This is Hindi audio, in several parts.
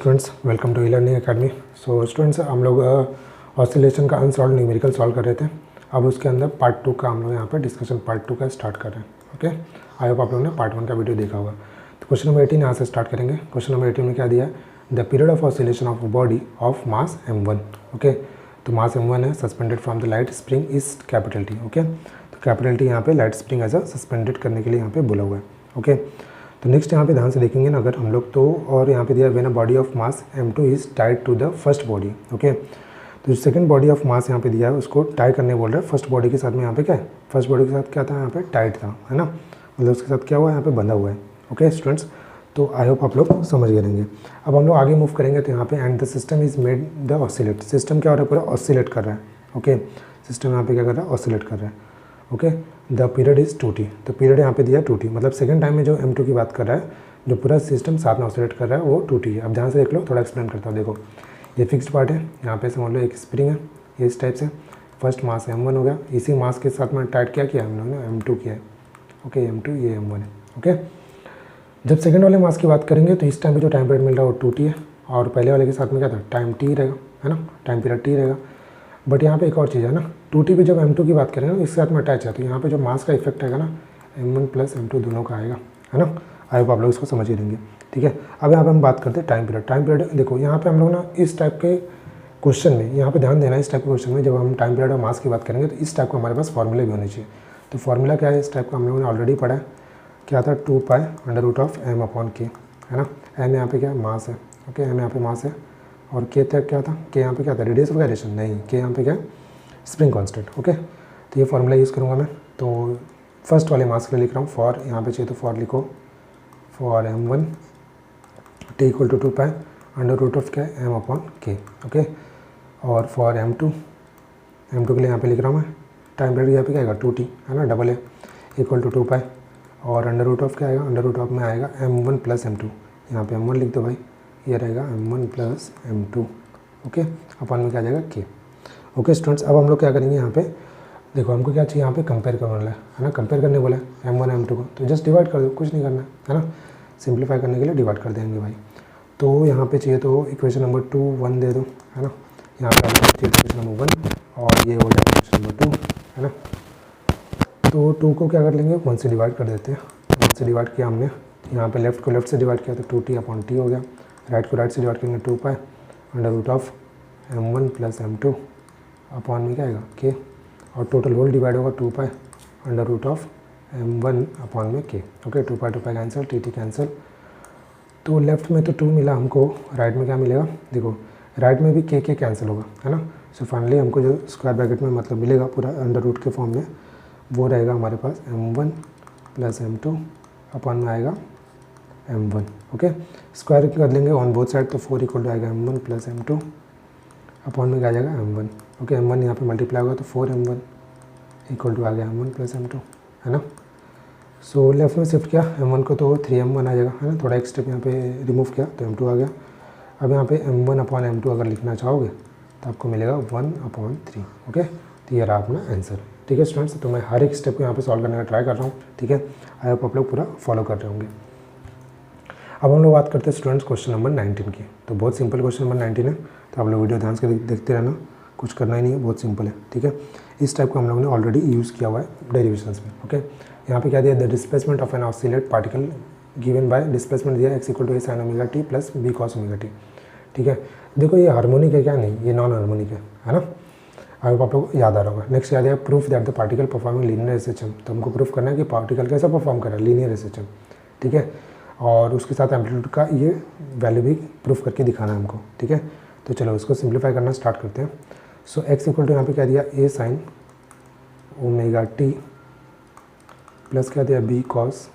Students welcome to e learning academy. So students हम लोग ऑसिलेशन का अनसॉल्व न्यूमेरिकल सॉल्व कर रहे थे। अब उसके अंदर पार्ट 2 का हम लोग यहाँ पे डिस्कशन पार्ट 2 का स्टार्ट कर रहे हैं। ओके, आई होप आप लोगों ने पार्ट 1 का वीडियो देखा होगा। तो क्वेश्चन नंबर 18 यहाँ से स्टार्ट करेंगे। क्वेश्चन नंबर 18 में क्या दिया है, the period of oscillation of body of mass m1। Okay, तो मास m1 है, suspended from the light spring is capital T। Okay, तो कैपिटल T यहाँ पे light spring as a suspended करने के लिए यहाँ पे बोला हुआ है। ओके, तो नेक्स्ट यहाँ पे ध्यान से देखेंगे ना अगर हम लोग तो, और यहाँ पे दिया when a body of mass m2 is tied to the first body. Okay, तो जो सेकंड बॉडी ऑफ मास यहाँ पे दिया है उसको टाई करने बोल रहा है फर्स्ट बॉडी के साथ में। यहाँ पे क्या है, फर्स्ट बॉडी के साथ क्या था, यहाँ पे टाइट था, है ना, मतलब उसके साथ क्या हुआ, यहाँ पे बंधा हुआ है। ओके स्टूडेंट्स, तो आई होप आप लोग समझ गए रहेंगे। अब हम लोग आगे मूव करेंगे तो यहाँ पे and the system is made the oscillate. System क्या हो रहा है, पूरा ऑसिलेट कर रहा है। ओके, सिस्टम यहाँ पे क्या कर रहा है, ऑसिलेट कर रहा है। Okay, the period is 2t। तो पीरियड यहाँ पे दिया 2t, मतलब सेकंड टाइम में जो m2 की बात कर रहा है, जो पूरा सिस्टम साथ में ऑसिलेट कर रहा है वो 2t है। अब ध्यान से देख लो, थोड़ा एक्सप्लेन करता हूँ। देखो ये फिक्स्ड पार्ट है, यहाँ पे समझ लो एक स्प्रिंग है, ये इस टाइप से फर्स्ट मास m1 हो गया, इसी मास के साथ में टाइट क्या किया हम लोगों ने, m2 किया है। ओके, m2 ये m1 है। ओके, जब सेकंड वाले मास की बात करेंगे तो इस टाइम पे जो टाइम पीरियड मिल रहा है वो 2t है, और पहले वाले के साथ में क्या था, टाइम t रहेगा, है ना, टाइम पीरियड t रहेगा। बट यहाँ पे एक और चीज़ है ना, 2t पे जब m2 की बात करेंगे ना, इसके साथ में अटैच है, तो यहाँ पे जो मास का इफेक्ट आएगा ना, m1 प्लस m2 दोनों का आएगा, है ना। आई होप आप लोग इसको समझ ही लेंगे। ठीक है, अब यहाँ पे हम बात करते हैं टाइम पीरियड। टाइम पीरियड देखो यहाँ पे हम लोग ना इस टाइप के क्वेश्चन में, यहाँ पे ध्यान देना, इस टाइप के क्वेश्चन में जब हम टाइम पीरियड और मास की बात करेंगे तो इस टाइप का हमारे पास फॉर्मूले भी होने चाहिए। तो फॉर्मूला क्या है इस टाइप का, हम लोगों ने ऑलरेडी पढ़ा है, क्या था, 2π√m/k, है ना। m यहाँ पे क्या मास है, ओके, m यहाँ पे मास है, और k तक क्या था, k यहाँ पे क्या था, रेडियस ऑफ गायरेशन, नहीं, k यहाँ पे क्या स्प्रिंग कांस्टेंट। ओके, तो ये फॉर्मूला यूज़ करूँगा मैं। तो फर्स्ट वाले मास के लिए लिख रहा हूँ फॉर, यहाँ पे चाहिए तो फॉर लिखो, for m1 t equal to 2π√of क्या है m/k। ओके, और फॉर m2 के लिए यहाँ पे लिख रहा हूँ मैं, टाइम पीरियड यहाँ पे क्या आएगा 2t, है ना, डबल है, इक्वल टू 2π, और √of क्या आएगा, √of में आएगा m1 प्लस m2। यहाँ पे m1 लिख दो भाई, ये रहेगा m1 प्लस m2। ओके, अपन में क्या आ जाएगा k। ओके स्टूडेंट्स, अब हम लोग क्या करेंगे, यहाँ पे देखो हमको क्या चाहिए, यहाँ पे कंपेयर करना है ना, कंपेयर करने बोला है m1 m2 को, तो जस्ट डिवाइड कर दो, कुछ नहीं करना है ना, सिंप्लीफाई करने के लिए डिवाइड कर देंगे भाई। तो यहाँ पे चाहिए तो इक्वेशन नंबर 2 1 दे दो, है ना, यहाँ पे चाहिए इक्वेशन नंबर 1 और ये हो जाएगा इक्वेशन नंबर 2, है ना। तो 2 को क्या कर लेंगे, 1 से डिवाइड कर देते हैं। 1 से डिवाइड किया हमने, यहाँ पे लेफ्ट को लेफ्ट से डिवाइड किया तो 2t/t हो गया, राइट को राइट से डिवाइड करेंगे 2π√of m1 plus m2 upon में क्या आएगा k, और टोटल होल डिवाइड होगा 2π√of m1 अपॉन में k। Okay, 2π cancel, t cancel, तो लेफ्ट में तो 2 मिला हमको, राइट में क्या मिलेगा, देखो राइट में भी k कैंसिल होगा, है ना। सो फाइनली हमको जो स्क्वायर ब्रैकेट में मतलब मिलेगा पूरा अंडर रूट के फॉर्म में, वो रहेगा हमारे पास m1 प्लस m2 अपॉन में आएगा m1। ओके, स्क्वायर कर लेंगे ऑन बोथ साइड, तो 4 इक्वल टू आएगा m1 प्लस m2 अपॉन में क्या आ जाएगा m1। ओके, m1 यहाँ पे मल्टीप्लाई होगा तो 4m1 इक्वल टू आ गया m1 प्लस m2, है ना। सो लेफ्ट में शिफ्ट किया m1 को तो 3m1 आ जाएगा, है ना, थोड़ा एक स्टेप यहाँ पे रिमूव किया तो m2 आ गया। अब यहाँ पे m1 अपॉन m2 अगर लिखना चाहोगे तो आपको मिलेगा 1/3। ओके, तो ये रहा अपना आंसर। ठीक है स्टूडेंट्स, तो मैं हर एक स्टेप को यहाँ पे सॉल्व करने का ट्राई कर रहा हूँ। ठीक है, आई होप आप लोग पूरा फॉलो कर रहे होंगे। अब हम लोग बात करते हैं स्टूडेंट्स क्वेश्चन नंबर 19 की। तो बहुत सिंपल क्वेश्चन नंबर 19 है, तो आप लोग वीडियो ध्यान से देखते रहना, कुछ करना ही नहीं है, बहुत सिंपल है। ठीक है, इस टाइप को हम लोगों ने ऑलरेडी यूज़ किया हुआ है डेरिवेशंस में। ओके, यहाँ पे क्या दिया, the displacement of an oscillate particle given by, displacement दिया x equal to a sin omega t plus b cos omega t। ठीक है, देखो ये हार्मोनिक है क्या, नहीं, ये नॉन हार्मोनिक है ना। आई होप आप लोग याद आ रहा होगा। नेक्स्ट याद है proof that the particle performing linear SHM. तो हमको प्रूफ करना है कि पार्टिकल कैसा परफॉर्म कर रहा है, लीनियर एसएचएम। ठीक है, और उसके साथ एम्पलीट्यूड का ये वैल्यू भी प्रूफ करके दिखाना है हमको। ठीक है, तो चलो इसको सिंप्लीफाई करना स्टार्ट करते हैं। सो x इक्वल टू यहाँ पे क्या दिया, a sin omega t plus क्या दिया, b cos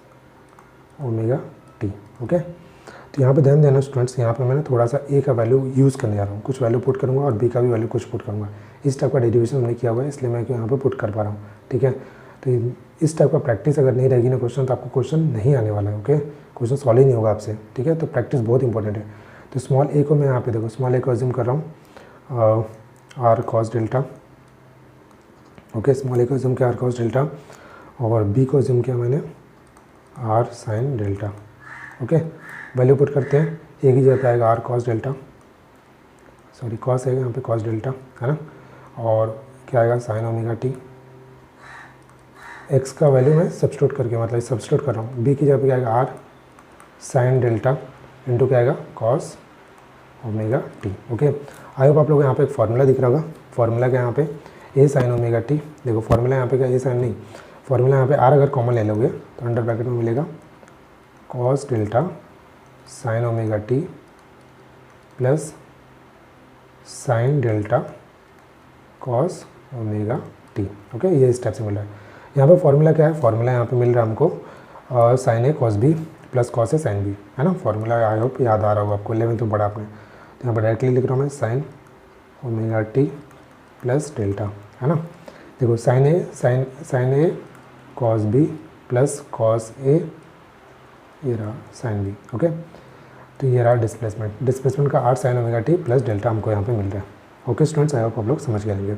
omega t। Okay, तो यहाँ पे ध्यान देना स्टूडेंट्स, यहाँ पे मैंने थोड़ा सा a का वैल्यू यूज़ करने जा रहा हूँ, कुछ वैल्यू पुट करूँगा और b का भी वैल्यू कुछ पुट करूँगा। इस टाइप का डेरिवेशन हमने किया हुआ है, इसलिए मैं यहाँ पे पुट कर पा रहा हूँ। ठीक है, तो इस टाइप का प्रैक्टिस अगर नहीं रहेगी ना क्वेश्चन, तो आपको क्वेश्चन नहीं आने वाला है। ओके, क्वेश्चन सॉल्व ही नहीं होगा आपसे। ठीक है, तो प्रैक्टिस बहुत इंपॉर्टेंट है। तो स्मॉल a को मैं यहाँ पे देखो, स्मॉल a को अज्यूम कर रहा हूँ r cos delta. Okay, small a को अज्यूम किया r cos डेल्टा, और b को अज्यूम किया मैंने r sin delta. Okay, value put करते हैं, ए की जगह पे आएगा r cos delta, sorry cos आएगा यहाँ पे कॉस डेल्टा है ना, और क्या आएगा साइन ओमेगा टी। एक्स का वैल्यू मैं सब्स्टिट्यूट करके मतलब सब्स्टिट्यूट कर रहा हूँ, बी की जगह पे क्या आएगा आर साइन डेल्टा इंटू क्या आएगा cos omega T. Okay, I hope आप लोग यहाँ पे एक फार्मूला दिख रहा होगा, फार्मूला क्या यहाँ पे ए साइन ओमेगा टी। देखो फार्मूला यहाँ पे क्या ए साइन नहीं, फार्मूला यहाँ पे आर अगर कॉमन ले लोगे तो अंडर ब्रैकेट में मिलेगा cos delta sign omega t plus sine delta cos omega T. Okay, ये इस टाइप से मिल रहा है। यहाँ पे फार्मूला क्या है, फार्मूला यहाँ पे मिल रहा है हमको sign A cos B plus cos A sine B है ना। फार्मूला आई होप याद आ रहा होगा आपको, 11th में पढ़ा आपने। तो यहाँ पर डायरेक्टली लिख रहा हूँ मैं sign omega t plus delta है ना। देखो sign A cos B plus cos A, ये रहा साइन बी। ओके, तो ये रहा डिस्प्लेसमेंट का r sine omega t plus delta हमको यहाँ पे मिल रहा है। ओके स्टूडेंट्स, आई होप आप लोग समझ गए।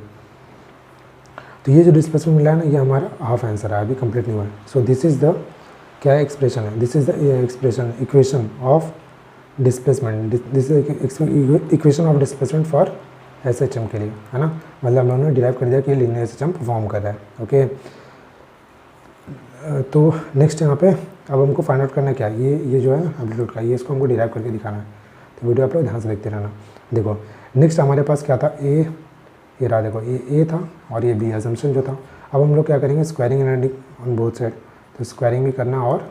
तो ये जो डिस्प्लेसमेंट मिला है ना, ये हमारा हाफ आंसर है, अभी कंप्लीट नहीं हुआ है। सो दिस इज़ द क्या एक्सप्रेशन है, this is the expression equation of displacement, this is equation of displacement for SHM के लिए है ना। मतलब हम लोगों ने डिराइव कर दिया कि लीनियर एसएचएम परफॉर्म कर रहा है। ओके, तो नेक्स्ट यहाँ पे अब हमको फाइंड आउट करना क्या है, ये जो है एम्पलीट्यूड का, ये इसको हमको डिराइव करके दिखाना है। तो वीडियो आप लोग ध्यान से देखते रहना। देखो नेक्स्ट हमारे पास क्या था, ये रहा, देखो ये ए था और ये बी असम्पशन जो था। अब हम लोग क्या करेंगे, squaring and adding on both side. तो स्क्वायरिंग भी करना और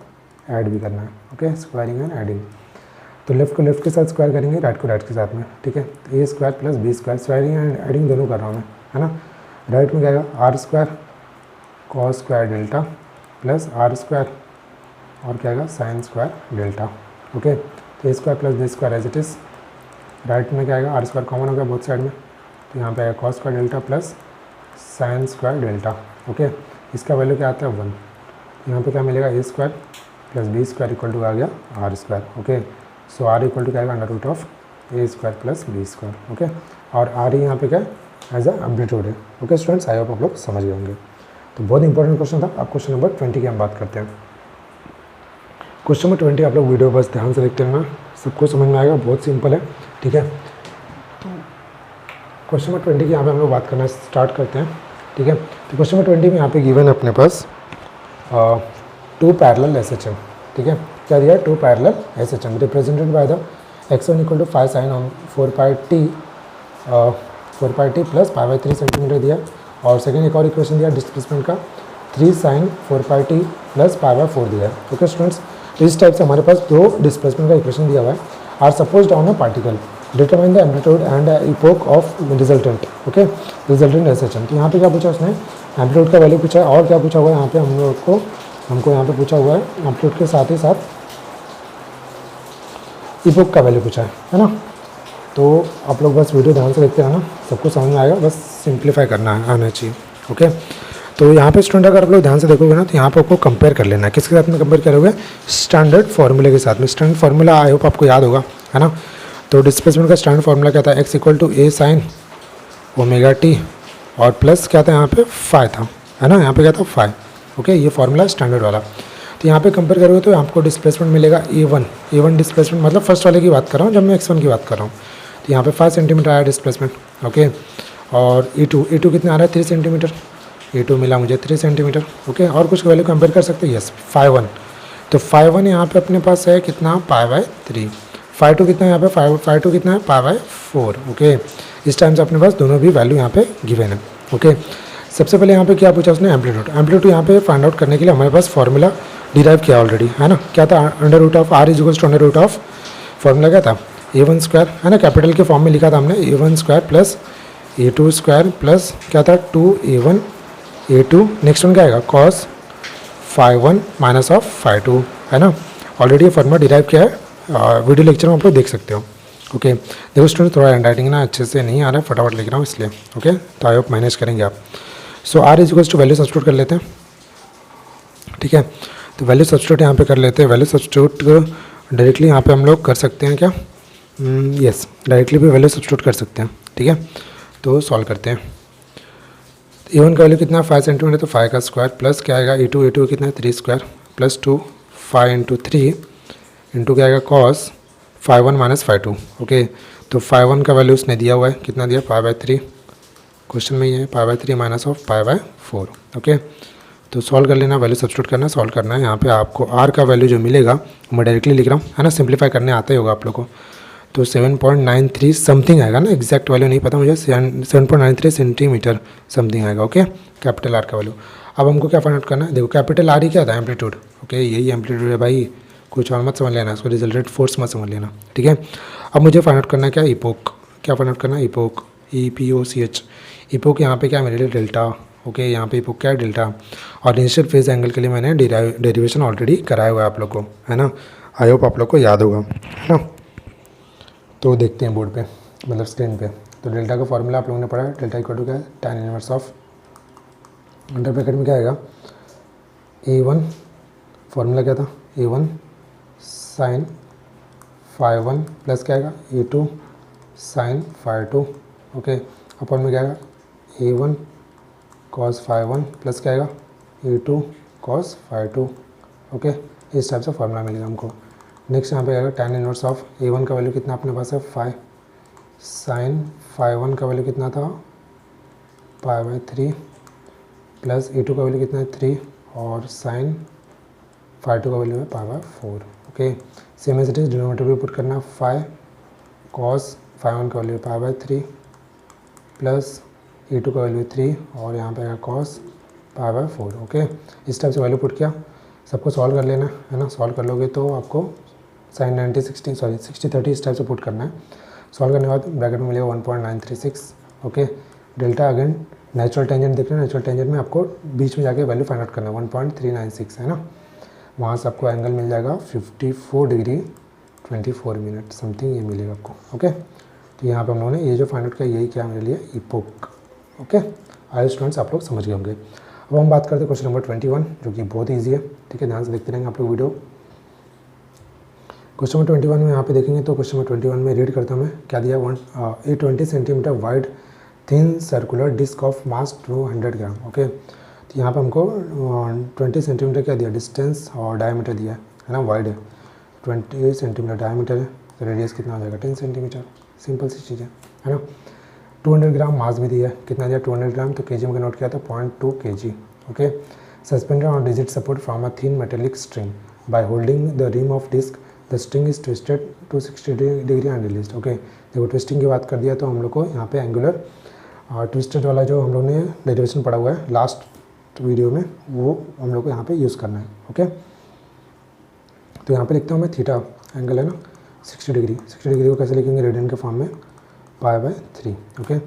ऐड भी करना है। Okay, squaring and adding. तो लेफ्ट को लेफ्ट के साथ स्क्वायर करेंगे, राइट को राइट के साथ में। ठीक है, तो a square plus b square, squaring and adding दोनों कर रहा हूँ मैं है ना। राइट में क्या आएगा r square cos square delta plus r square और क्या आएगा साइन स्क्वायर डेल्टा। ओके, तो a square plus b square as it is. Right में क्या आएगा आर स्क्वायर कॉमन हो गया बोथ साइड में, तो यहाँ पे आएगा cos square delta plus sine square delta. Okay, इसका वैल्यू क्या आता है 1। यहाँ पे क्या मिलेगा a square plus b square equal to आ गया r square. Okay, so r equal to क्या आएगा under root of a square plus b square. Okay, और आर ही यहाँ पे क्या एज अ एम्पलीट्यूड है। ओके स्टूडेंट्स, आई होप आप लोग समझ गए होंगे। तो बहुत इंपॉर्टेंट क्वेश्चन था। अब क्वेश्चन नंबर 20 की हम बात करते हैं। क्वेश्चन नंबर 20 आप लोग वीडियो बस ध्यान से देखते रहना, सबको समझ में आएगा, बहुत सिंपल है। ठीक है, तो क्वेश्चन नंबर 20 की यहाँ पे हम लोग बात करना स्टार्ट करते हैं। ठीक है, तो क्वेश्चन नंबर 20 में यहाँ पे गिवन है अपने पास 2 पैरेलल एसएचएम। ठीक है, क्या दिया है 2 parallel SHM represented by the x1 equal to 5 sine 4 pi t plus pi by 3 centimetre दिया। और सेकेंड एक और इक्वेशन दिया डिस्प्लेसमेंट का 3 sine 4 pi t plus pi by 4 दिया है। ओके स्टूडेंट्स, तो इस टाइप से हमारे पास 2 डिस्प्लेसमेंट का इक्वेशन दिया हुआ है। Are supposed on a particle, determine the amplitude and epoch of resultant. Okay, resultant SHM. तो यहाँ पे क्या पूछा उसने, एम्पलीट्यूड का वैल्यू पूछा है, और क्या पूछा हुआ है यहाँ पे हमको यहाँ पे पूछा हुआ है एम्पलीट्यूड के साथ ही साथ इपोक का वैल्यू पूछा है ना। तो आप लोग बस वीडियो ध्यान से देखते रहना, सबको समझ में आएगा, बस सिंप्लीफाई करना है आना चाहिए। ओके, तो यहाँ पे स्टूडेंट अगर आप लोग ध्यान से देखोगे ना, तो यहाँ पे आपको कंपेयर कर लेना है। किसके साथ में कंपेयर करोगे, स्टैंडर्ड फार्मूले के साथ में। स्टैंडर्ड फार्मूला आई होप आपको याद होगा है ना। तो डिस्प्लेसमेंट का स्टैंडर्ड फार्मूला क्या था, X equal to A sine omega T और प्लस क्या था यहाँ पे फाई था है ना, यहाँ पे क्या था फाई। ओके, ये फार्मूला स्टैंडर्ड वाला। तो यहाँ पे कंपेयर करोगे तो आपको डिस्प्लेसमेंट मिलेगा ए1 डिस्प्लेसमेंट, मतलब फर्स्ट वाले की बात कर रहा हूँ जब मैं x1 की बात कर रहा हूँ। तो यहाँ पे 5 सेंटीमीटर आया डिस्प्लेसमेंट। ओके, और E2 कितना आ रहा है 3 सेंटीमीटर, E2 मिला मुझे 3 सेंटीमीटर। ओके, और कुछ वैल्यू कंपेयर कर सकते हैं, यस φ1। तो φ1 यहाँ पे अपने पास है कितना पाई बाई 3, φ2 कितना है यहाँ पे φ2 कितना है पाई बाई 4। ओके, इस टाइम से अपने पास दोनों भी वैल्यू यहाँ पे गिवन है। ओके, सबसे पहले यहाँ पे क्या पूछा उसने, एम्पलीट्यूड यहाँ पे फाइंड आउट करने के लिए हमारे पास फार्मूला डिराइव किया ऑलरेडी है ना। क्या था, under root of R is equals to under root of, formula क्या था a1 स्क्वायर है ना, कैपिटल के फॉर्म में लिखा था हमने a1 square plus a2 square plus क्या था 2a1 a2, नेक्स्ट वन क्या आएगा cos φ1 माइनस ऑफ φ2 है ना। ऑलरेडी ये फार्मूला डिराइव किया है, वीडियो लेक्चर में आप लोग देख सकते हो। ओके, देखो स्टूडेंट थोड़ा हैंड राइटिंग ना अच्छे से नहीं आ रहा है, फटाफट लिख रहा हूँ इसलिए। ओके, तो आई होप मैनेज करेंगे आप। So r is equals to value substitute कर लेते हैं। ठीक है, तो वैल्यू सब्स्टिट्यूट यहाँ पे कर लेते हैं। वैल्यू सब्स्टिट्यूट डायरेक्टली यहाँ पे हम लोग कर सकते हैं क्या, यस डायरेक्टली भी वैल्यू सब्स्टिट्यूट कर सकते हैं। ठीक है, तो सॉल्व करते हैं। ए1 का वैल्यू कितना है 5 सेंटीमीटर, तो 5 का स्क्वायर प्लस क्या आएगा ए2 कितना है 3 स्क्वायर प्लस 2 5 इंटू 3 इंटू क्या आएगा कॉस 5 1 माइनस 5 2। ओके, तो 5 1 का वैल्यू उसने दिया हुआ है, कितना दिया, 5/3। क्वेश्चन में ये है 5/3 माइनस ऑफ 5/4। ओके, तो सॉल्व कर लेना, वैल्यू सब्स्टिट्यूट करना, सॉल्व करना है। यहाँ पे आपको आर का वैल्यू जो मिलेगा मैं डायरेक्टली लिख रहा हूँ, है ना, सिंप्लीफाई करने आता ही होगा आप लोगों को। तो 7.93 समथिंग आएगा ना, एग्जैक्ट वैल्यू नहीं पता मुझे, 7.93 सेंटीमीटर समथिंग आएगा। ओके, कैपिटल आर का वैल्यू। अब हमको क्या फाइंड आउट करना है, देखो कैपिटल आर ही क्या था, एम्पलीट्यूड। ओके, यही एम्पलीट्यूड है भाई, कुछ और मत समझ लेना, इसको रिजल्टेड फोर्स मत समझ लेना, ठीक है। अब मुझे फाइंड आउट करना है क्या, इपोक। क्या फाइंड आउट करना है, इपोक, EPOCH। इपोक यहाँ पे क्या मिल रहा है, डेल्टा। ओके, यहाँ पे इपोक क्या है, डेल्टा। और इनिशियल फेज एंगल के लिए मैंने डेरिवेशन ऑलरेडी कराया हुआ है आप लोग को, है ना। आई होप आप लोग को याद होगा, है ना। तो देखते हैं बोर्ड पे, मतलब स्क्रीन पे। तो डेल्टा का फॉर्मूला आप लोगों ने पढ़ा है, डेल्टा इक्वल टू क्या है, tan inverse of, under bracket में क्या आएगा, A1, फॉर्मूला क्या था, A1 साइन फाई 1 प्लस क्या आएगा, A2 साइन फाई 2। ओके, अपन में क्या आएगा, A1 कॉस फाई 1 प्लस क्या आएगा, A2 कॉस फाई 2। ओके, इस टाइप से फॉर्मूला मिलेगा हमको। नेक्स्ट यहाँ पे आएगा tan इनवर्स ऑफ A1 का वैल्यू कितना अपने पास है, 5 साइन फाई 1 का वैल्यू कितना था, π/3 प्लस A2 का वैल्यू कितना है, 3 और साइन फाई 2 का वैल्यू है π/4। Okay, same as it is denominator भी पुट करना, 5 कॉस फाई 1 का वैल्यू π/3 प्लस A2 का वैल्यू 3 और यहाँ पे आएगा कॉस π/4। ओके, इस टाइप से वैल्यू पुट किया, सबको सॉल्व कर लेना है ना। सॉल्व कर लोगे तो आपको साइन 60/30 इस टाइप से पुट करना है। सॉल्व करने के बाद ब्रैकेट में मिलेगा 1.936। Okay, delta again natural tangent देख रहे हैं, नेचुरल टेंजेंट में आपको बीच में जाके वैल्यू फाइंड आउट करना है, 1.396 है ना। वहाँ से आपको एंगल मिल जाएगा 54 डिग्री 24 मिनट समथिंग, ये मिलेगा आपको। ओके, तो यहाँ पर हम लोगों ने ये जो फाइंड आउट किया, यही क्या मेरे लिए, इपोक। ओके, आई स्टूडेंट्स आप लोग समझ गए होंगे। अब हम बात करते हैं क्वेश्चन नंबर 21, जो कि बहुत ईजी है, ठीक है, ध्यान से देखते रहेंगे आप लोग वीडियो। क्वेश्चन नंबर 21 में यहाँ पे देखेंगे तो क्वेश्चन नंबर 21 में रीड करता हूँ मैं, क्या दिया, 20 centimetre wide thin circular disc of mass 200 gram. Okay, तो यहाँ पे हमको 20 सेंटीमीटर क्या दिया, डिस्टेंस और डायमीटर दिया है ना, वाइड है 20 सेंटीमीटर डायमीटर है, तो रेडियस कितना हो जाएगा, 10 सेंटीमीटर। सिंपल सी चीज़ है ना। 200 ग्राम मास भी दिया है, कितना दिया, 200 ग्राम, तो केजी में कन्वर्ट किया था 0.2 kg। Okay, suspended on rigid support from a thin metallic string by holding the rim of disc, the string is twisted to 60 degree and released. Okay, देखो ट्विस्टिंग की बात कर दिया तो हम लोग को यहाँ पे एंगुलर ट्विस्टेड वाला जो हम लोग ने डेरिवेशन पढ़ा हुआ है लास्ट वीडियो में, वो हम लोग को यहाँ पे यूज़ करना है। ओके, तो यहाँ पे लिखता हूँ मैं, थीटा एंगल है ना 60 डिग्री, 60 डिग्री को कैसे लिखेंगे, रेडियन के फॉर्म में, π/3। Okay,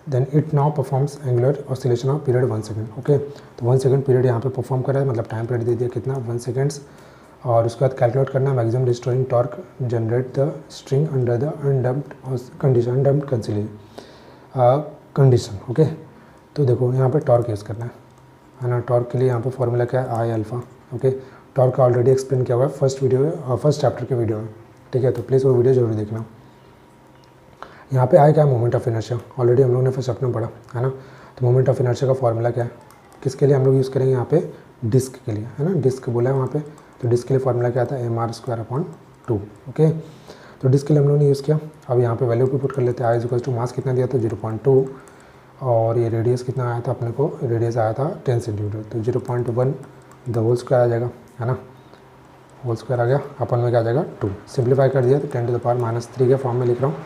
then it now performs angular oscillation of period 1 second. Okay, तो 1 सेकेंड पीरियड यहाँ पे परफॉर्म कर रहा है, मतलब टाइम पीरियड दे दिया कितना, 1 सेकेंड्स। और उसके बाद कैलकुलेट करना है maximum destroying torque generate the string under the undamped condition, undamped condition. Okay, तो देखो यहाँ पे टॉर्क यूज़ करना है ना। टॉर्क के लिए यहाँ पे फॉर्मूला क्या है, आई अल्फा। ओके, टॉर्क का ऑलरेडी एक्सप्लेन किया हुआ है फर्स्ट वीडियो और फर्स्ट चैप्टर के वीडियो में, ठीक है, तो प्लीज़ वो वीडियो जरूर देखना। यहाँ पे आई क्या है, मोमेंट ऑफ इनर्शिया, ऑलरेडी हम लोगों ने फर्स्ट चैप्टर में पढ़ा है ना। तो मोमेंट ऑफ इनर्शिया का फॉर्मूला क्या है, किसके लिए हम लोग यूज़ करेंगे, यहाँ पे डिस्क के लिए, है ना, डिस्क बोला है वहाँ पे। तो डिस्क के लिए फॉर्मूला क्या था, mr²/2। ओके, तो डिस्क के लिए हम लोगों ने यूज़ किया। अब यहाँ पे वैल्यू पुट कर लेते हैं, आई इक्वल टू मास कितना दिया था, 0.2 और ये रेडियस कितना आया था अपने को, रेडियस आया था 10 सेंटीमीटर, तो 0.1 द होल स्क्वायर आ जाएगा, है ना, होल स्क्वायर आ गया, अपन में क्या आ जाएगा 2। सिंप्लीफाई कर दिया तो 10⁻³ के फॉर्म में लिख रहा हूँ,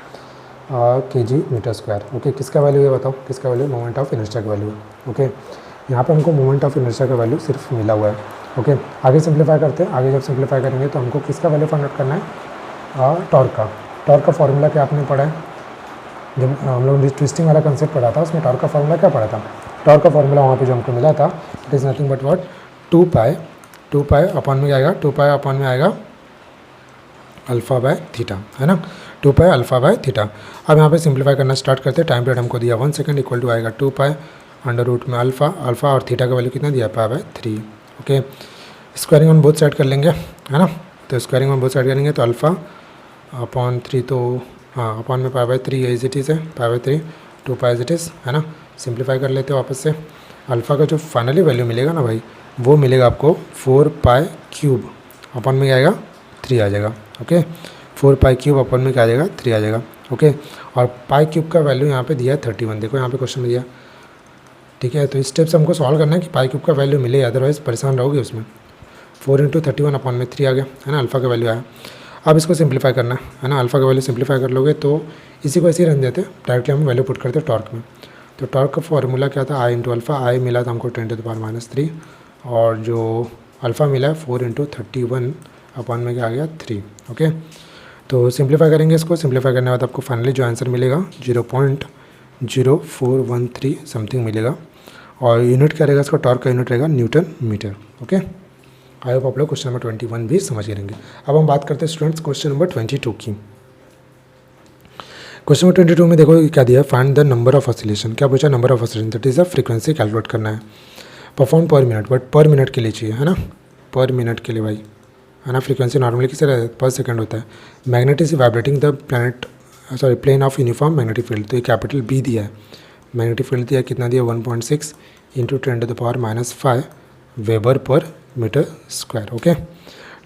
kg मीटर स्क्वायर। ओके, किसका वैल्यू है बताओ, किसका वैल्यू, मोमेंट ऑफ इनर्शिया का वैल्यू है। ओके, यहाँ पे हमको मोमेंट ऑफ इनर्शिया का वैल्यू सिर्फ मिला हुआ है। ओके, आगे सिंप्लीफाई करते हैं, आगे जब सिंप्लीफाई करेंगे तो हमको किसका वैल्यू फाइंड आउट करना है, टॉर्क का। टॉर्क का फॉर्मूला क्या आपने पढ़ा है, जब हम लोग ने ट्विस्टिंग वाला कंसेप्ट पढ़ा था उसमें टॉर्क का फॉर्मूला क्या पढ़ा था, टॉर्क का फॉर्मूला वहाँ पे जो हमको मिला था, it is nothing but what, 2π upon में क्या आएगा, 2π अपॉन में आएगा α/θ, है ना, 2π α/θ। अब यहाँ पे सिंप्लीफाई करना स्टार्ट करते हैं। टाइम पीरियड हमको दिया 1 सेकेंड, इक्वल टू आएगा 2π अंडर रूट में अल्फ़ा और थीटा का वैल्यू कितना दिया, π/3। Okay, squaring on both side कर लेंगे, है ना, तो स्क्वायरिंग ऑन बोथ साइड करेंगे तो α/3, तो हाँ अपॉन में π/3 एज इट इज़ है, π/3, 2π एज इट इज़, है ना। सिंप्लीफाई कर लेते हो वापस से, अल्फ़ा का जो फाइनली वैल्यू मिलेगा ना भाई, वो मिलेगा आपको 4π³ अपॉन में क्या आएगा, 3 आ जाएगा। ओके, 4 पाई क्यूब अपन में क्या आ जाएगा 3 आ जाएगा। ओके, और पाई क्यूब का वैल्यू यहाँ पे दिया है 31, देखो यहाँ पे क्वेश्चन में दिया। ठीक है, तो इस स्टेप से हमको सॉल्व करना है कि पाई क्यूब का वैल्यू मिले, अदरवाइज परेशान रहोगे उसमें। 4 × 31 अपॉन में 3 आ गया है ना, अल्फ़ा का वैल्यू आया। अब इसको सिंप्लीफाई करना है ना, अल्फ़ा का वैल्यू सिंप्लीफाई कर लोगे तो इसी को ऐसे ही रन देते, डायरेक्टली हम वैल्यू पुट करते टॉर्क में। तो टॉर्क का फॉर्मूला क्या था, I × अल्फ़ा। आई मिला था हमको 10⁻³ और जो अल्फ़ा मिला है 4 × 31 अपॉन में क्या आ गया 3। ओके, तो सिंप्लीफाई करेंगे इसको, सिंप्लीफाई करने के बाद आपको फाइनली जो आंसर मिलेगा 0.0413 समथिंग मिलेगा। और यूनिट क्या रहेगा इसका, टॉर्क का यूनिट रहेगा newton metre. Okay, I hope आप लोग क्वेश्चन नंबर 21 भी समझ करेंगे। अब हम बात करते हैं स्टूडेंट्स क्वेश्चन नंबर 22 की। क्वेश्चन नंबर 22 में देखो क्या दिया है, find the number of oscillation. क्या पूछा, number of oscillation, that is a frequency calculate करना है, परफॉर्म पर मिनट, बट पर मिनट के लिए चाहिए है ना, पर मिनट के लिए भाई है ना। फ्रीक्वेंसी नॉर्मली किस तरह पर सेकंड होता है। Magnet is vibrating the plane of uniform magnetic field, तो ये कैपिटल बी दिया है। मैग्नेटिक फील्ड दिया कितना दिया 1.6 × 10⁻⁵ वेबर पर मीटर स्क्वायर। ओके,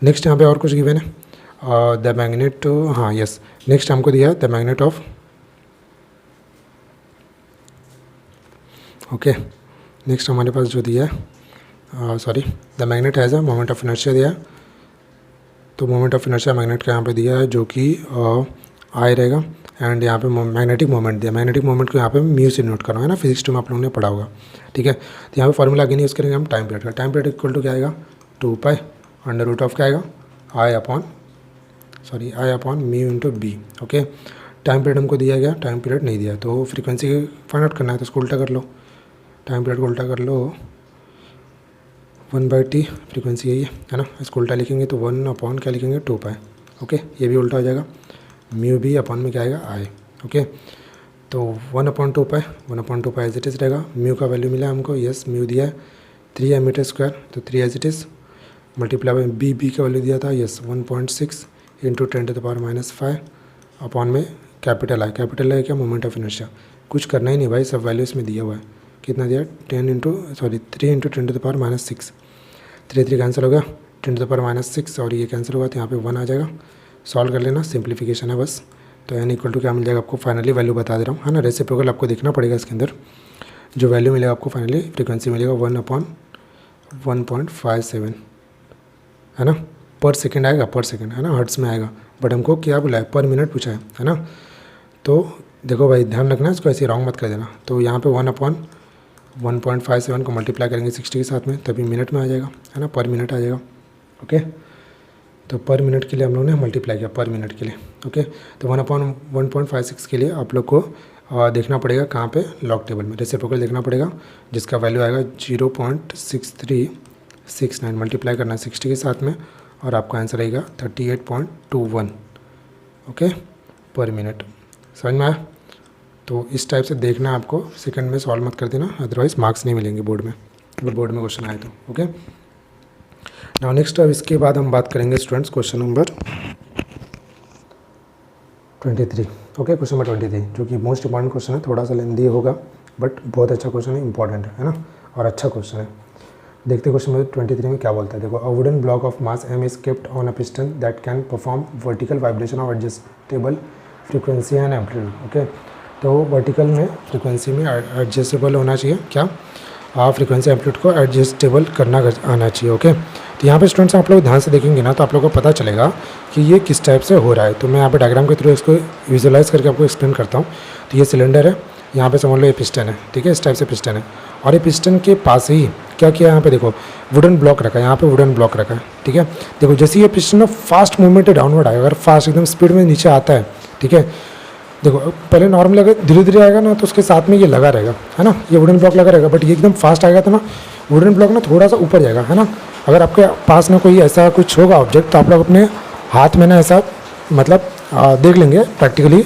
नेक्स्ट यहाँ पे और कुछ गिवन है, द मैग्नेट, हाँ यस, नेक्स्ट हमको दिया है the magnet of, okay, next हमारे पास जो दिया है sorry, the magnet has a moment of inertia दिया है। तो मोमेंट ऑफ इनर्शिया मैग्नेट का यहाँ पे दिया है जो कि आई रहेगा, एंड यहाँ पे मैग्नेटिक मोमेंट दिया। मैग्नेटिक मोमेंट को यहाँ पे म्यू से नोट करना है ना, फिजिक्स 2 में आप लोगों ने पढ़ा होगा। ठीक है, तो यहाँ पे फॉर्मूला आगे नहीं यूज़ करेंगे हम टाइम पीरियड का। टाइम पीरियड इक्वल टू क्या आएगा 2 पाई √ऑफ क्या आएगा I upon mu into b. Okay, time period हमको दिया गया, टाइम पीरियड नहीं दिया, तो फ्रीक्वेंसी फाइंड आउट करना है तो उसको उल्टा कर लो, टाइम पीरियड को उल्टा कर लो, 1/t फ्रीक्वेंसी यही है ना, इसको उल्टा लिखेंगे तो 1 अपॉन क्या लिखेंगे 2 पाई। ओके, ये भी उल्टा हो जाएगा, म्यू बी अपॉन में क्या आएगा आई। ओके, तो 1/2 पाई, 1/2 पाई एज इट इज़ रहेगा। म्यू का वैल्यू मिला हमको, यस म्यू दिया है 3 m², तो 3 as it is, multiply by B का वैल्यू दिया था यस 1.6 × 10⁻⁵ अपॉन में कैपिटल आई क्या मोमेंट ऑफ इनर्शिया। कुछ करना ही नहीं भाई, सब वैल्यू इसमें दिया हुआ है। कितना दिया 3 × 10⁻⁶, 3 कैंसिल हो गया, 10⁻⁶, और ये कैंसिल होगा तो यहाँ पे 1 आ जाएगा। सॉल्व कर लेना, सिंप्लीफिकेशन है बस। तो n = क्या मिल जाएगा आपको, फाइनली वैल्यू बता दे रहा हूँ है ना, रेसिप्रोकल आपको देखना पड़ेगा इसके अंदर। जो वैल्यू मिलेगा आपको फाइनली फ्रीक्वेंसी मिलेगा 1/1.57 है ना, पर सेकंड आएगा, पर सेकंड है ना, हर्ट्स में आएगा, बट हमको क्या बोला है पर मिनट पूछा है ना। तो देखो भाई ध्यान रखना, इसको ऐसे रॉन्ग मत कर देना। तो यहाँ पे 1/1.57 को मल्टीप्लाई करेंगे 60 के साथ में, तभी मिनट में आ जाएगा है ना, पर मिनट आ जाएगा। ओके, तो पर मिनट के लिए हम लोगों ने मल्टीप्लाई किया पर मिनट के लिए। ओके, तो 1/1.56 के लिए आप लोग को देखना पड़ेगा कहाँ पे, लॉग टेबल में रेसिप्रोकल देखना पड़ेगा, जिसका वैल्यू आएगा 0.6369, मल्टीप्लाई करना है 60 के साथ में, और आपका आंसर आएगा 38.21 ओके पर मिनट। समझ में आया? तो इस टाइप से देखना है आपको, सेकंड में सॉल्व मत कर देना, अदरवाइज मार्क्स नहीं मिलेंगे बोर्ड में, अगर बोर्ड में क्वेश्चन आए तो। ओके, नाउ नेक्स्ट, अब इसके बाद हम बात करेंगे students question number 23। Okay, question number 23 जो कि मोस्ट इंपॉर्टेंट क्वेश्चन है, थोड़ा सा लेंदी होगा बट बहुत अच्छा क्वेश्चन है, इंपॉर्टेंट है ना, और अच्छा क्वेश्चन है। देखते हैं क्वेश्चन नंबर 23 में क्या बोलता है। देखो, a wooden block of mass m is kept on a piston that can perform vertical vibration of adjustable frequency and amplitude. Okay, तो वर्टिकल में फ्रीक्वेंसी में एडजस्टेबल होना चाहिए, क्या फ्रीक्वेंसी एम्पलीट्यूड को एडजस्टेबल करना आना चाहिए। ओके, तो यहाँ पे स्टूडेंट्स आप लोग ध्यान से देखेंगे ना, तो आप लोगों को पता चलेगा कि ये किस टाइप से हो रहा है। तो मैं यहाँ पे डायग्राम के थ्रू इसको विजुअलाइज करके आपको एक्सप्लेन करता हूँ। तो ये सिलेंडर है, यहाँ पे समझ लो ये पिस्टन है, ठीक है, इस टाइप से पिस्टन है, और ये पिस्टन के पास ही क्या किया, यहाँ पे देखो वुडन ब्लॉक रखा है, यहाँ पे वुडन ब्लॉक रखा है, ठीक है। देखो जैसे ये पिस्टन ना फास्ट मूवमेंट है, डाउनवर्ड आएगा, अगर फास्ट एकदम स्पीड में नीचे आता है, ठीक है। देखो पहले नॉर्मल अगर धीरे धीरे आएगा ना, तो उसके साथ में ये लगा रहेगा, है ना, ये वुडन ब्लॉक लगा रहेगा, बट ये एकदम फास्ट आएगा तो ना वुडन ब्लॉक ना थोड़ा सा ऊपर जाएगा, है ना। अगर आपके पास ना कोई ऐसा कुछ होगा ऑब्जेक्ट, तो आप लोग अपने हाथ में ना ऐसा मतलब देख लेंगे प्रैक्टिकली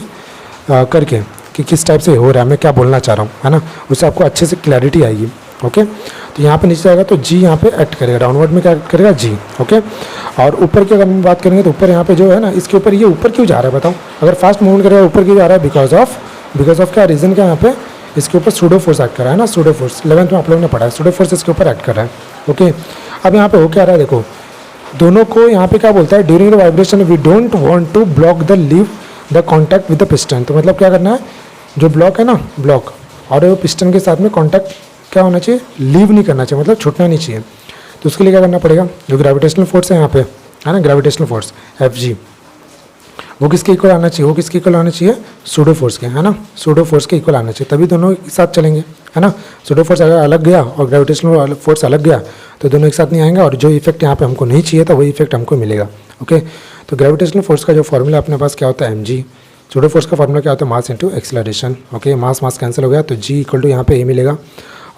करके कि किस टाइप से हो रहा है, मैं क्या बोलना चाह रहा हूँ, है ना, उससे आपको अच्छे से क्लैरिटी आएगी। ओके, तो यहाँ पे नीचे आएगा तो जी यहाँ पे एक्ट करेगा, डाउनवर्ड में क्या करेगा जी। ओके, और ऊपर की अगर हम बात करेंगे तो ऊपर यहाँ पे जो है ना, इसके ऊपर ये ऊपर क्यों जा रहा है बताओ, अगर फास्ट मूवमेंट करेगा ऊपर क्यों जा रहा है, बिकॉज ऑफ क्या रीज़न, क्या यहाँ पे इसके ऊपर सूडो फोर्स एक्ट कर रहा है ना, सूडो फोर्स 11th में आप लोगों ने पढ़ा है, सूडो फोर्स इसके ऊपर एक्ट कर रहा है। ओके, अब यहाँ पे हो क्या रहा है, देखो दोनों को यहाँ पे क्या बोलता है, during the vibration we don't want to block the leave the contact with the piston. तो मतलब क्या करना है, जो ब्लॉक है ना, ब्लॉक और वो पिस्टन के साथ में कॉन्टैक्ट क्या होना चाहिए, लीव नहीं करना चाहिए, मतलब छूटना नहीं चाहिए। तो उसके लिए क्या करना पड़ेगा, जो ग्रेविटेशनल फोर्स है यहाँ पे है ना, ग्रेविटेशनल फोर्स Fg, वो किसके इक्वल आना चाहिए, वो किसके इक्वल आना चाहिए, सूडो फोर्स के, है ना, सूडो फोर्स के इक्वल आना चाहिए, तभी दोनों एक साथ चलेंगे, है ना। सूडो फोर्स अगर अलग गया और ग्रेविटेशनल फोर्स अलग गया तो दोनों एक साथ नहीं आएंगे, और जो इफेक्ट यहाँ पे हमको नहीं चाहिए था वही इफेक्ट हमको मिलेगा। ओके, तो ग्रेविटेशनल फोर्स का जो फॉर्मूला अपने पास क्या होता है, mg। सूडो फोर्स का फॉर्मूला क्या होता है, मास इंटू एक्सेलरेशन। ओके, मास मास कैंसिल हो गया तो g इक्वल टू यहाँ पे a मिलेगा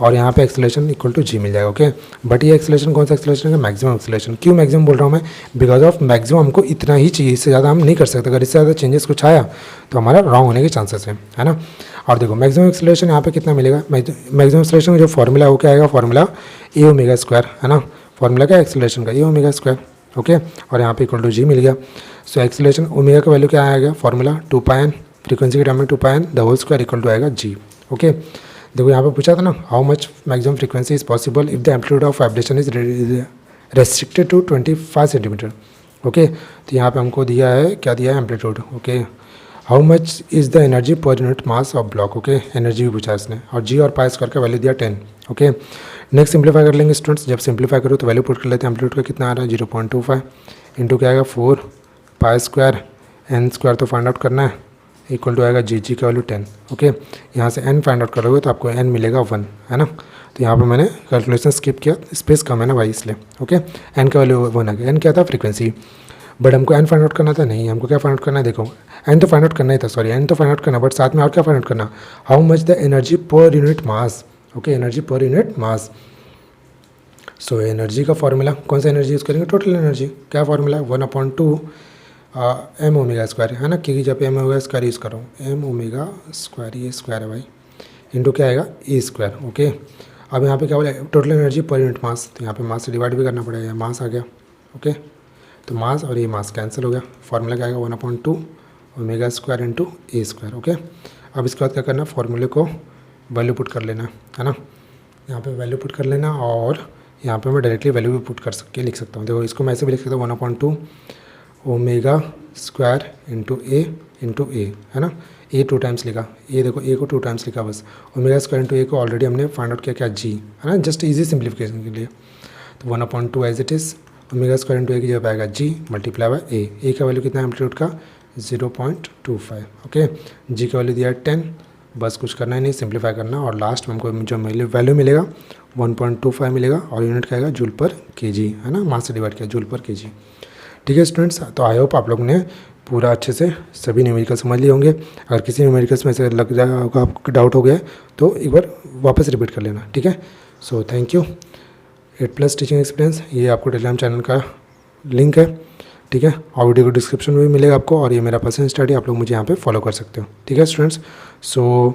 और यहाँ पे एक्सेलरेशन इक्वल टू जी मिल जाएगा। ओके, बट ये एक्सेलरेशन कौन सा एक्सेलरेशन है, मैक्सिमम एक्सेलरेशन। क्यों मैक्सिमम बोल रहा हूँ मैं, बिकॉज ऑफ मैक्सिमम हमको इतना ही चाहिए, इससे ज़्यादा हम नहीं कर सकते। अगर इससे ज़्यादा चेंजेस कुछ आया तो हमारा रॉन्ग होने के चांसेस है ना। और देखो मैक्सिमम एक्सेलरेशन यहाँ पे कितना मिलेगा, मैक्सिमम एक्सेलरेशन का जो फॉर्मूला है वो क्या आएगा, फॉर्मूला ए ओमेगा स्क्वायर, है ना। फॉर्मूला क्या है एक्सेलरेशन का, ए ओमेगा स्क्वायर। ओके, और यहाँ पे इक्वल टू जी मिल गया। सो एक्सेलरेशन ओमेगा का वैल्यू क्या आएगा, फॉर्मूला 2πn, फ्रीक्वेंसी के टर्म में 2πn the whole square equal to आएगा जी। ओके, देखो यहाँ पे पूछा था ना, how much maximum frequency is possible if the amplitude of vibration is restricted to 25 centimetre. Okay, तो यहाँ पे हमको दिया है, क्या दिया है, amplitude. Okay, how much is the energy per unit mass of block. Okay, energy भी पूछा इसने, और जी और पाई स्क्वायर का वैल्यू दिया 10। ओके, नेक्स्ट सिंप्लीफाई कर लेंगे स्टूडेंट्स। जब सिंप्लीफाई करो तो वैल्यू पुट कर लेते हैं। एम्पलीट्यूड का कितना आ रहा है, 0.25 इंटू क्या आएगा 4 पाई स्क्वायर, एन स्क्वायर तो फाइंड आउट करना है, इक्वल टू आएगा जी का वैल्यू 10। ओके, यहाँ से n फाइंड आउट करोगे तो आपको n मिलेगा 1, है ना। तो यहाँ पे मैंने कैलकुलेशन स्किप किया, स्पेस कम है ना भाई इसलिए। ओके, n का वैल्यू 1 आ गया। n क्या था, फ्रीक्वेंसी, बट हमको n फाइंड आउट करना था, नहीं हमको क्या फाइंड आउट करना है, देखो n तो फाइंड आउट करना ही था, सॉरी n तो फाइंड आउट करना, बट साथ में और क्या फाइंड आउट करना, how much the energy per unit mass. Okay, energy per unit mass. So energy का फॉर्मूला कौन सा एनर्जी यूज़ करेंगे, टोटल एनर्जी। क्या फॉर्मूला, 1/2 एम ओमेगा स्क्वायर, है ना, क्योंकि जब एम ओमेगा स्क्वायर यूज़ करो, एम ओमेगा स्क्वायर, ये स्क्वायर है भाई, इंटू क्या आएगा ए स्क्वायर। ओके, अब यहाँ पे क्या बोला, टोटल एनर्जी पर यूनिट मास, तो यहाँ पे मास से डिवाइड भी करना पड़ेगा, मास आ गया। ओके, तो मास और ये मास कैंसिल हो गया, फॉर्मूला क्या आएगा 1/2 ओमेगा स्क्वायर इंटू ए स्क्वायर। ओके, अब इसके बाद क्या करना, फॉर्मूले को वैल्यू पुट कर लेना, है ना, यहाँ पे वैल्यू पुट कर लेना, और यहाँ पे मैं डायरेक्टली वैल्यू भी पुट कर सकके लिख सकता हूँ। देखो इसको मैं ऐसे भी लिख सकता हूँ, 1/2 ओमेगा स्क्वायर इंटू ए, है ना, ए 2 टाइम्स लिखा, ये देखो ए को 2 टाइम्स लिखा बस, ओमेगा स्क्वायर इंटू ए को ऑलरेडी हमने फाइंड आउट किया क्या, जी, है ना, जस्ट इजी सिंप्लीफिकेशन के लिए। तो 1/2 as it is omega square into a की जगह आएगा जी मल्टीप्लाई बाय ए का वैल्यू कितना है एम्पलीट्यूड का, 0.25। ओके, जी का वैल्यू दिया है 10, बस कुछ करना ही नहीं, सिंप्लीफाई करना, और लास्ट में हमको जो वैल्यू मिलेगा 1.25 मिलेगा, और यूनिट का आएगा जूल पर केजी, है ना, मास से डिवाइड किया जूल पर केजी। ठीक है स्टूडेंट्स, तो आई होप आप लोग ने पूरा अच्छे से सभी न्यूमेरिकल समझ लिए होंगे। अगर किसी न्यूमेरिकल्स में से लग जाएगा, आपको डाउट हो गया तो एक बार वापस रिपीट कर लेना। ठीक है, so thank you. 8+ teaching experience, ये आपको टेलीग्राम चैनल का लिंक है। ठीक है, और वीडियो को डिस्क्रिप्शन में भी मिलेगा आपको, और ये मेरा पर्सनल स्टडी, आप लोग मुझे यहाँ पे फॉलो कर सकते हो। ठीक है स्टूडेंट्स, सो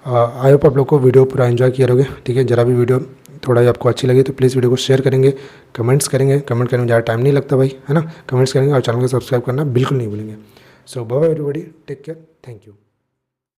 आई होप आप लोग को वीडियो पूरा एंजॉय किए रहोगे। ठीक है, जरा भी वीडियो थोड़ा ही आपको अच्छी लगी तो प्लीज़ वीडियो को शेयर करेंगे, कमेंट्स करेंगे, कमेंट करने में ज़्यादा टाइम नहीं लगता भाई, है ना, कमेंट्स करेंगे, और चैनल को सब्सक्राइब करना बिल्कुल नहीं भूलेंगे। So bye everybody, take care, thank you.